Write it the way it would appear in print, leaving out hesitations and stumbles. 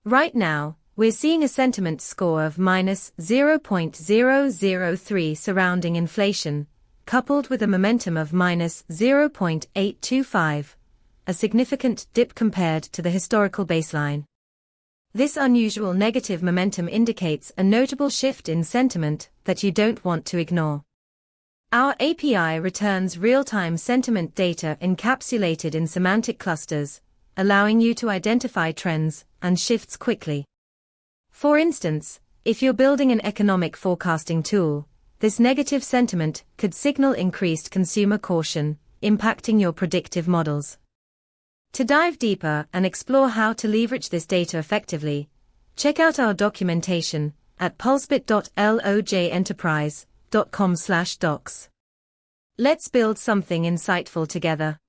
Right now, we're seeing a sentiment score of minus 0.003 surrounding inflation, coupled with a momentum of minus 0.825, a significant dip compared to the historical baseline. This unusual negative momentum indicates a notable shift in sentiment that you don't want to ignore. Our API returns real-time sentiment data encapsulated in semantic clusters, allowing you to identify trends and shifts quickly. For instance, if you're building an economic forecasting tool, this negative sentiment could signal increased consumer caution, impacting your predictive models. To dive deeper and explore how to leverage this data effectively, check out our documentation at pulsebit.logenterprise.com/docs. Let's build something insightful together.